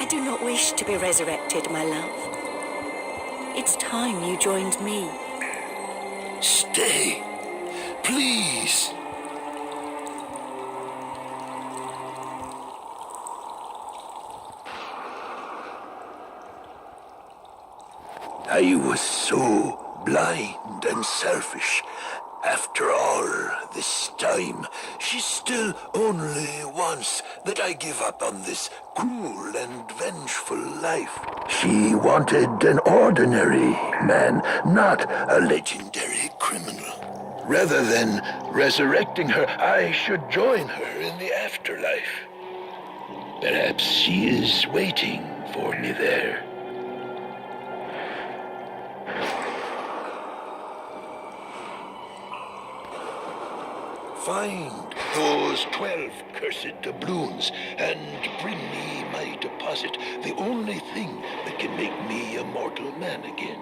do not wish to be resurrected, my love. It's time you joined me. Stay, please. I was so blind and selfish. After all this time, she still only wants that I give up on this cruel and vengeful life. She wanted an ordinary man, not a legendary criminal. Rather than resurrecting her, I should join her in the afterlife. Perhaps she is waiting for me there. Find those 12 cursed doubloons and bring me my deposit, the only thing that can make me a mortal man again.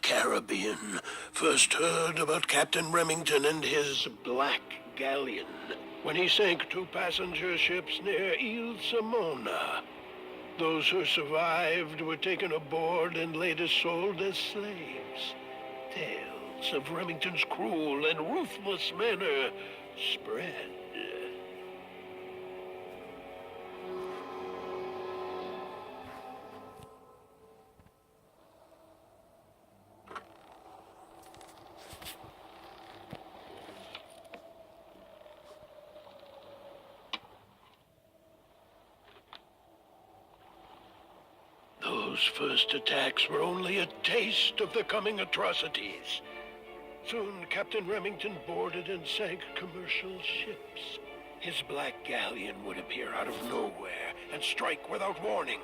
Caribbean first heard about Captain Remington and his Black Galleon when he sank 2 passenger ships near Ile Simona. Those who survived were taken aboard and later sold as slaves. Tales of Remington's cruel and ruthless manner spread. Those first attacks were only a taste of the coming atrocities. Soon, Captain Remington boarded and sank commercial ships. His Black Galleon would appear out of nowhere and strike without warning.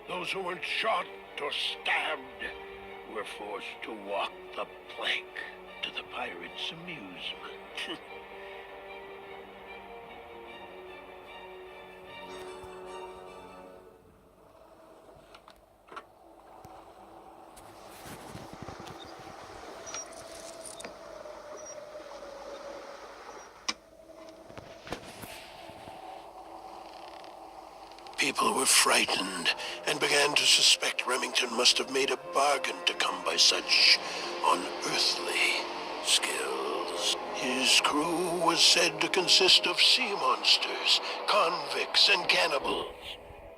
Those who weren't shot or stabbed were forced to walk the plank to the pirates' amusement. People were frightened and began to suspect Remington must have made a bargain to come by such unearthly skills. His crew was said to consist of sea monsters, convicts, and cannibals.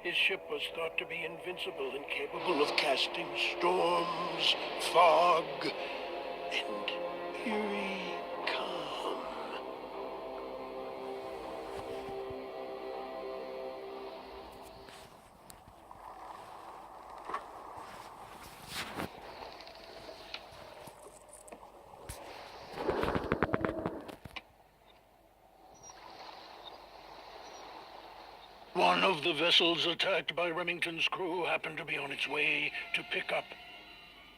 His ship was thought to be invincible and capable of casting storms, fog, and eerie calm. One of the vessels attacked by Remington's crew happened to be on its way to pick up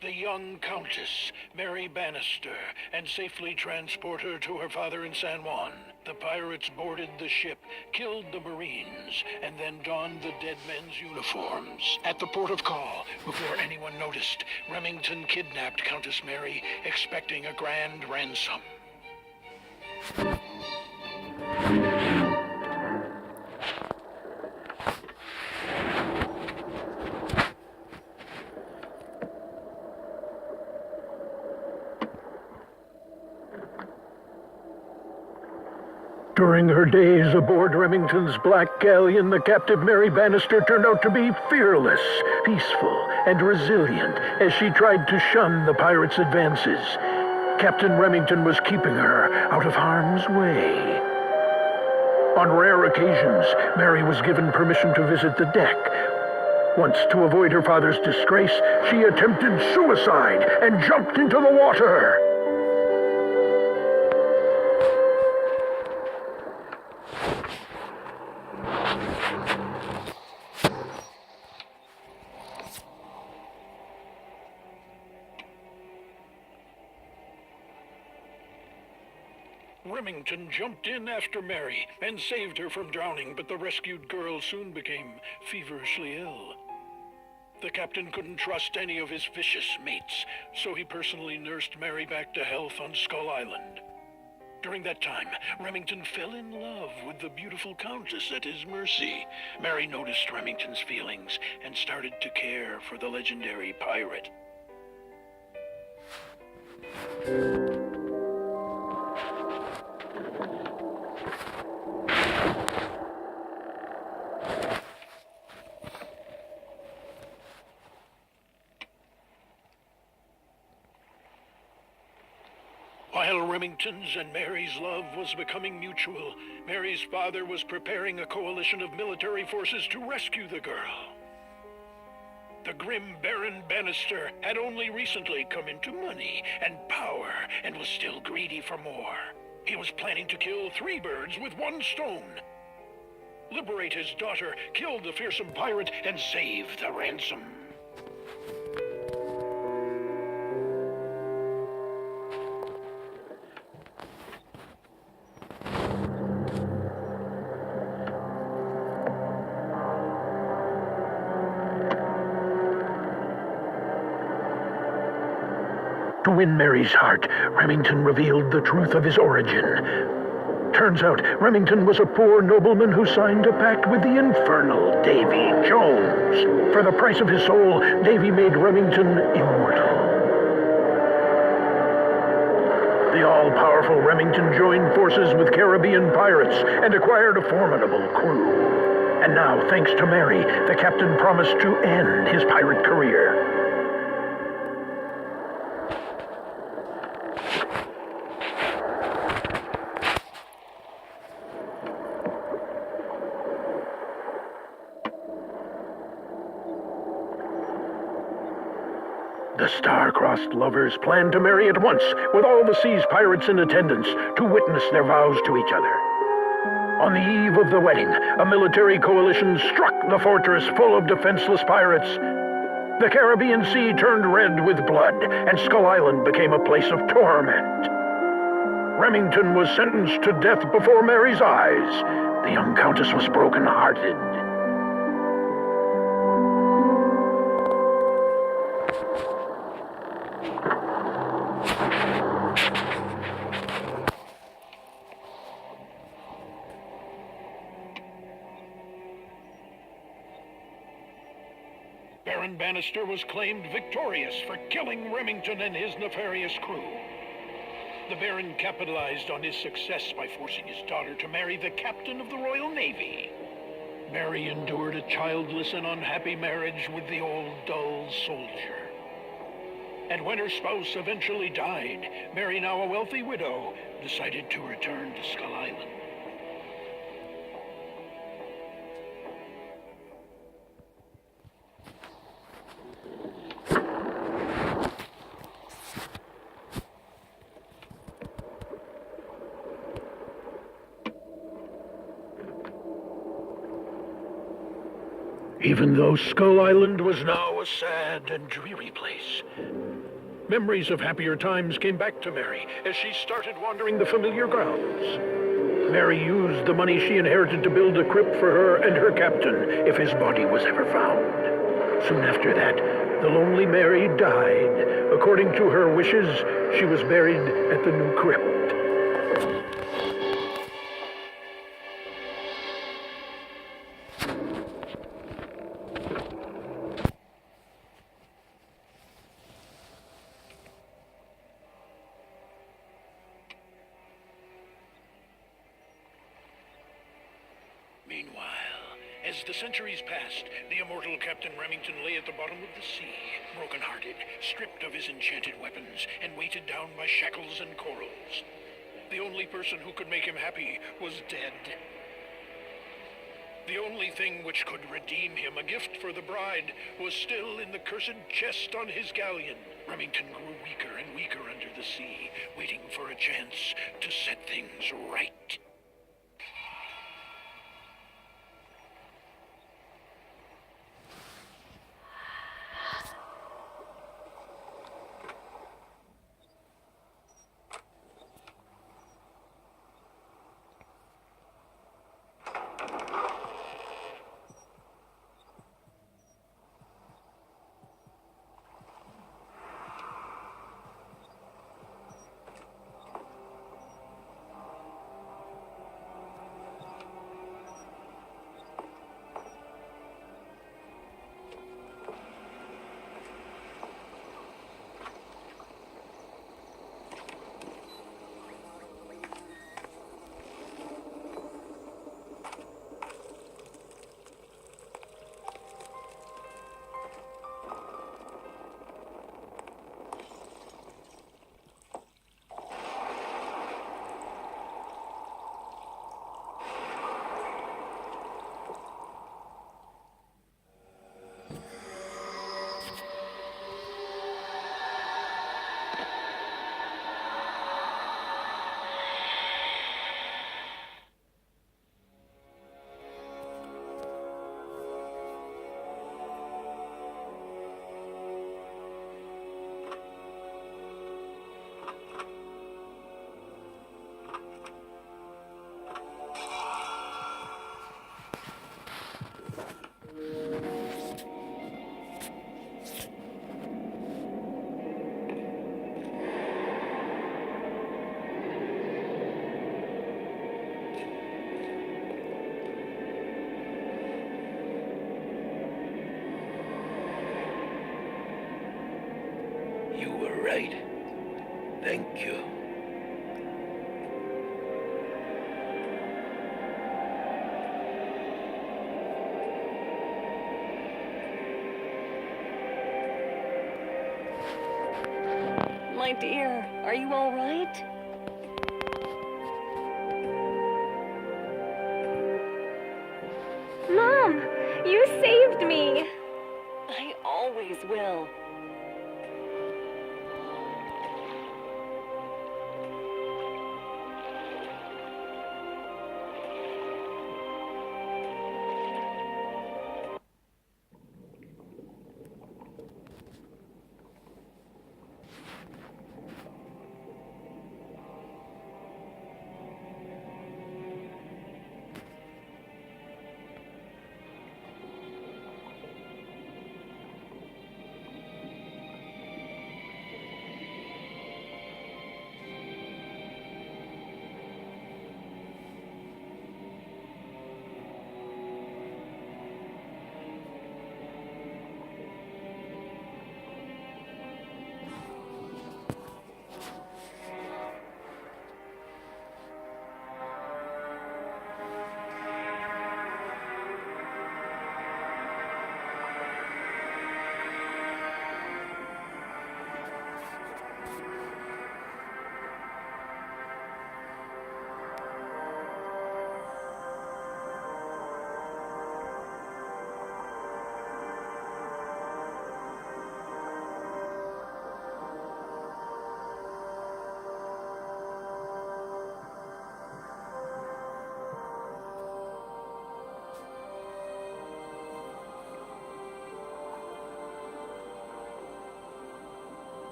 the young Countess, Mary Bannister, and safely transport her to her father in San Juan. The pirates boarded the ship, killed the Marines, and then donned the dead men's uniforms. At the port of call, before anyone noticed, Remington kidnapped Countess Mary, expecting a grand ransom. During her days aboard Remington's Black Galleon, the captive Mary Bannister turned out to be fearless, peaceful, and resilient as she tried to shun the pirates' advances. Captain Remington was keeping her out of harm's way. On rare occasions, Mary was given permission to visit the deck. Once, to avoid her father's disgrace, she attempted suicide and jumped into the water. Remington jumped in after Mary and saved her from drowning, but the rescued girl soon became feverishly ill. The captain couldn't trust any of his vicious mates, so he personally nursed Mary back to health on Skull Island. During that time, Remington fell in love with the beautiful Countess at his mercy. Mary noticed Remington's feelings and started to care for the legendary pirate. While Remington's and Mary's love was becoming mutual, Mary's father was preparing a coalition of military forces to rescue the girl. The grim Baron Bannister had only recently come into money and power and was still greedy for more. He was planning to kill 3 birds with 1 stone. Liberate his daughter, kill the fearsome pirate, and save the ransom. To win Mary's heart, Remington revealed the truth of his origin. Turns out, Remington was a poor nobleman who signed a pact with the infernal Davy Jones. For the price of his soul, Davy made Remington immortal. The all-powerful Remington joined forces with Caribbean pirates and acquired a formidable crew. And now, thanks to Mary, the captain promised to end his pirate career. The star-crossed lovers planned to marry at once, with all the sea's pirates in attendance to witness their vows to each other. On the eve of the wedding, a military coalition struck the fortress full of defenseless pirates. The Caribbean Sea turned red with blood, and Skull Island became a place of torment. Remington was sentenced to death before Mary's eyes. The young countess was broken-hearted. Baron Bannister was claimed victorious for killing Remington and his nefarious crew. The Baron capitalized on his success by forcing his daughter to marry the captain of the Royal Navy. Mary endured a childless and unhappy marriage with the old, dull soldier. And when her spouse eventually died, Mary, now a wealthy widow, decided to return to Skull Island. Even though Skull Island was now a sad and dreary place, memories of happier times came back to Mary as she started wandering the familiar grounds. Mary used the money she inherited to build a crypt for her and her captain if his body was ever found. Soon after that, the lonely Mary died. According to her wishes, she was buried at the new crypt. Meanwhile, as the centuries passed, the immortal Captain Remington lay at the bottom of the sea, broken-hearted, stripped of his enchanted weapons, and weighted down by shackles and corals. The only person who could make him happy was dead. The only thing which could redeem him, a gift for the bride, was still in the cursed chest on his galleon. Remington grew weaker and weaker under the sea, waiting for a chance to set things right. You were right. Thank you. My dear, are you all right?